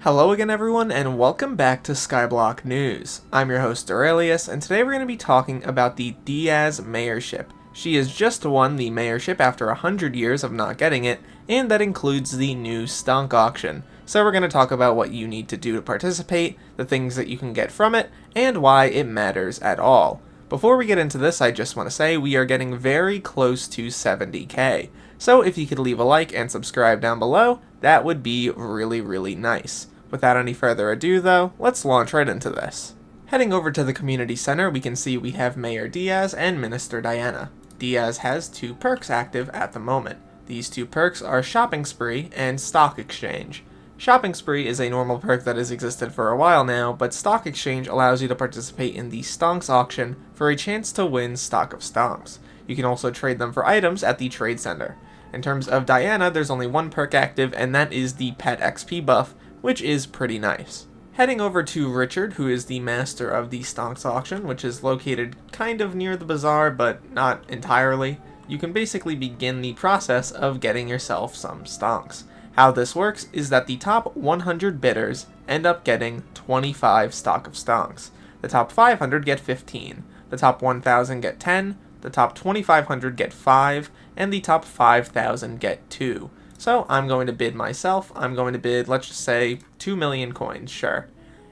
Hello again everyone, and welcome back to Skyblock News. I'm your host Derailious, and today we're going to be talking about the Diaz mayorship. She has just won the mayorship after 100 years of not getting it, and that includes the new Stonk auction. So we're going to talk about what you need to do to participate, the things that you can get from it, and why it matters at all. Before we get into this, I just want to say we are getting very close to 70k. So if you could leave a like and subscribe down below, that would be really nice. Without any further ado though, let's launch right into this. Heading over to the community center, we can see we have Mayor Diaz and Minister Diana. Diaz has two perks active at the moment. These two perks are Shopping Spree and Stock Exchange. Shopping Spree is a normal perk that has existed for a while now, but Stock Exchange allows you to participate in the Stonks auction for a chance to win stock of Stonks. You can also trade them for items at the trade center. In terms of Diana, there's only one perk active, and that is the Pet XP buff, which is pretty nice. Heading over to Richard, who is the master of the Stonks auction, which is located kind of near the bazaar, but not entirely, you can basically begin the process of getting yourself some Stonks. How this works is that the top 100 bidders end up getting 25 stock of Stonks. The top 500 get 15, the top 1,000 get 10, the top 2,500 get 5, and the top 5,000 get 2. So I'm going to bid myself. I'm going to bid, let's just say, 2 million coins, sure.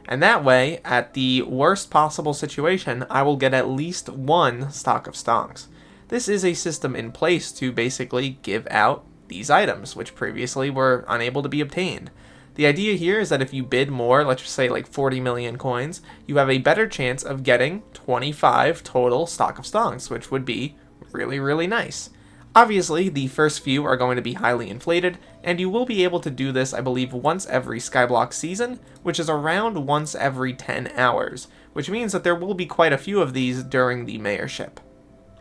And that way, at the worst possible situation, I will get at least one stock of Stonks. This is a system in place to basically give out these items, which previously were unable to be obtained. The idea here is that if you bid more, let's just say like 40 million coins, you have a better chance of getting 25 total stock of Stonks, which would be really nice. Obviously, the first few are going to be highly inflated, and you will be able to do this, I believe, once every Skyblock season, which is around once every 10 hours, which means that there will be quite a few of these during the mayorship.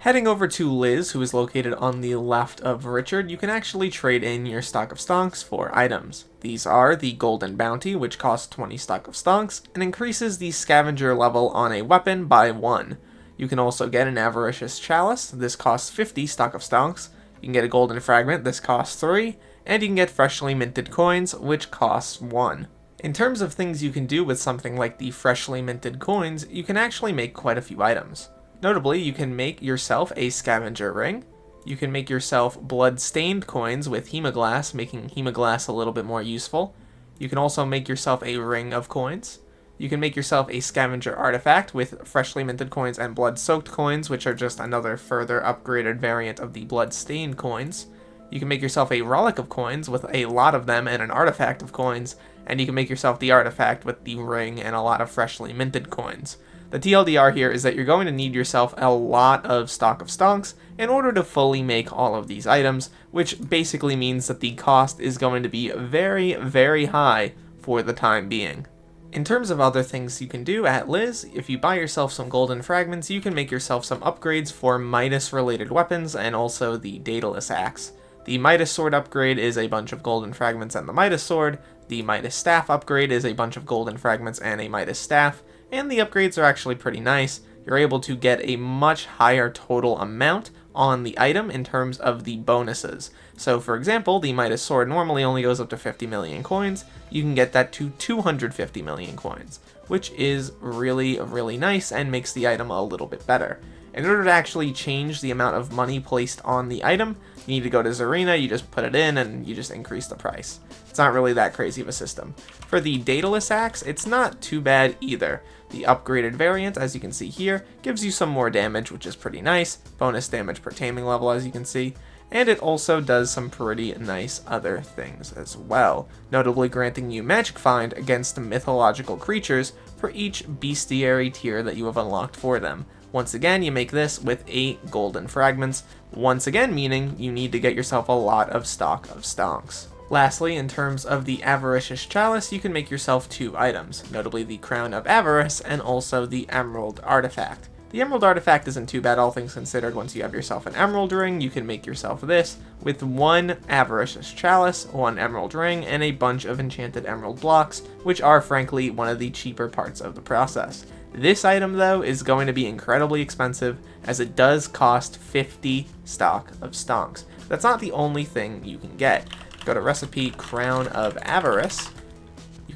Heading over to Liz, who is located on the left of Richard, you can actually trade in your stock of Stonks for items. These are the Golden Bounty, which costs 20 stock of Stonks, and increases the scavenger level on a weapon by 1. You can also get an Avaricious Chalice, this costs 50 stock of Stonks. You can get a Golden Fragment, this costs 3, and you can get freshly minted coins, which costs 1. In terms of things you can do with something like the freshly minted coins, you can actually make quite a few items. Notably, you can make yourself a scavenger ring. You can make yourself blood-stained coins with Hemoglass, making Hemoglass a little bit more useful. You can also make yourself a ring of coins. You can make yourself a scavenger artifact with freshly minted coins and blood-soaked coins, which are just another further upgraded variant of the blood-stained coins. You can make yourself a relic of coins with a lot of them and an artifact of coins, and you can make yourself the artifact with the ring and a lot of freshly minted coins. The TLDR here is that you're going to need yourself a lot of stock of Stonks in order to fully make all of these items, which basically means that the cost is going to be very high for the time being. In terms of other things you can do at Liz, if you buy yourself some golden fragments, you can make yourself some upgrades for Midas related weapons and also the Derailious axe. The Midas sword upgrade is a bunch of golden fragments and the Midas sword. The Midas staff upgrade is a bunch of golden fragments and a Midas staff. And the upgrades are actually pretty nice. You're able to get a much higher total amount on the item in terms of the bonuses. So for example, the Midas sword normally only goes up to 50 million coins. You can get that to 250 million coins, which is really nice and makes the item a little bit better. In order to actually change the amount of money placed on the item, you need to go to Zarina, you just put it in, and you just increase the price. It's not really that crazy of a system. For the Derailious axe, it's not too bad either. The upgraded variant, as you can see here, gives you some more damage, which is pretty nice. Bonus damage per taming level, as you can see. And it also does some pretty nice other things as well, notably granting you Magic Find against mythological creatures for each bestiary tier that you have unlocked for them. Once again, you make this with 8 golden fragments, once again meaning you need to get yourself a lot of stock of Stonks. Lastly, in terms of the Avaricious Chalice, you can make yourself 2 items, notably the Crown of Avarice and also the Emerald Artifact. The Emerald Artifact isn't too bad, all things considered. Once you have yourself an Emerald Ring, you can make yourself this with 1 Avaricious Chalice, 1 Emerald Ring, and a bunch of enchanted Emerald Blocks, which are frankly one of the cheaper parts of the process. This item, though, is going to be incredibly expensive, as it does cost 50 stock of Stonks. That's not the only thing you can get. Go to Recipe Crown of Avarice.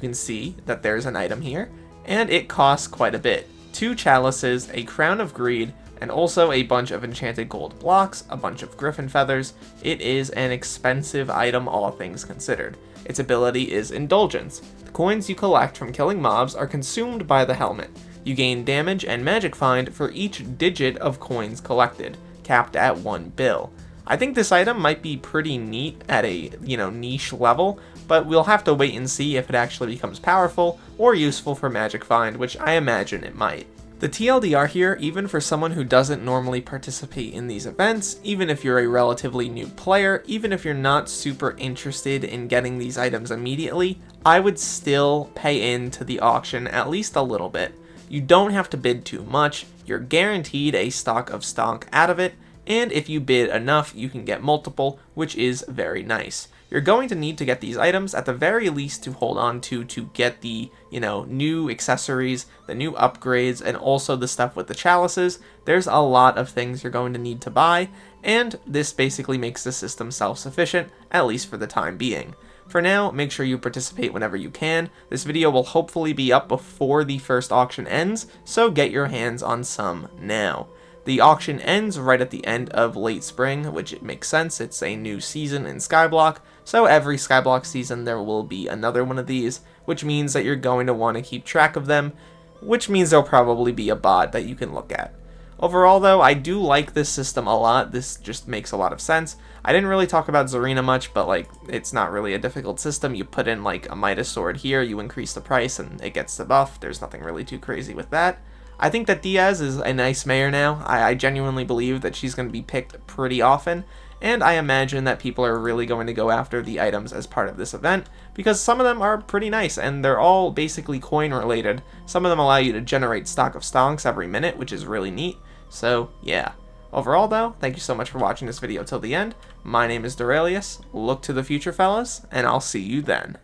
You can see that there's an item here, and it costs quite a bit. 2 chalices, a crown of greed, and also a bunch of enchanted gold blocks, a bunch of griffin feathers. It is an expensive item, all things considered. Its ability is Indulgence. The coins you collect from killing mobs are consumed by the helmet. You gain damage and magic find for each digit of coins collected, capped at 1 bill. I think this item might be pretty neat at a, niche level, but we'll have to wait and see if it actually becomes powerful or useful for magic find, which I imagine it might. The TLDR here, even for someone who doesn't normally participate in these events, even if you're a relatively new player, even if you're not super interested in getting these items immediately, I would still pay into the auction at least a little bit. You don't have to bid too much, you're guaranteed a stock of Stonk out of it, and if you bid enough, you can get multiple, which is very nice. You're going to need to get these items at the very least to hold on to get the, new accessories, the new upgrades, and also the stuff with the chalices. There's a lot of things you're going to need to buy, and this basically makes the system self-sufficient, at least for the time being. For now, make sure you participate whenever you can. This video will hopefully be up before the first auction ends, so get your hands on some now. The auction ends right at the end of late spring, which it makes sense, it's a new season in Skyblock, so every Skyblock season there will be another one of these, which means that you're going to want to keep track of them, which means there'll probably be a bot that you can look at. Overall though, I do like this system a lot. This just makes a lot of sense. I didn't really talk about Zarina much, but it's not really a difficult system. You put in a Midas sword here, you increase the price and it gets the buff. There's nothing really too crazy with that. I think that Diaz is a nice mayor now. I genuinely believe that she's going to be picked pretty often, and I imagine that people are really going to go after the items as part of this event, because some of them are pretty nice, and they're all basically coin related. Some of them allow you to generate stock of Stonks every minute, which is really neat, so yeah. Overall though, thank you so much for watching this video till the end. My name is Derailious, look to the future fellas, and I'll see you then.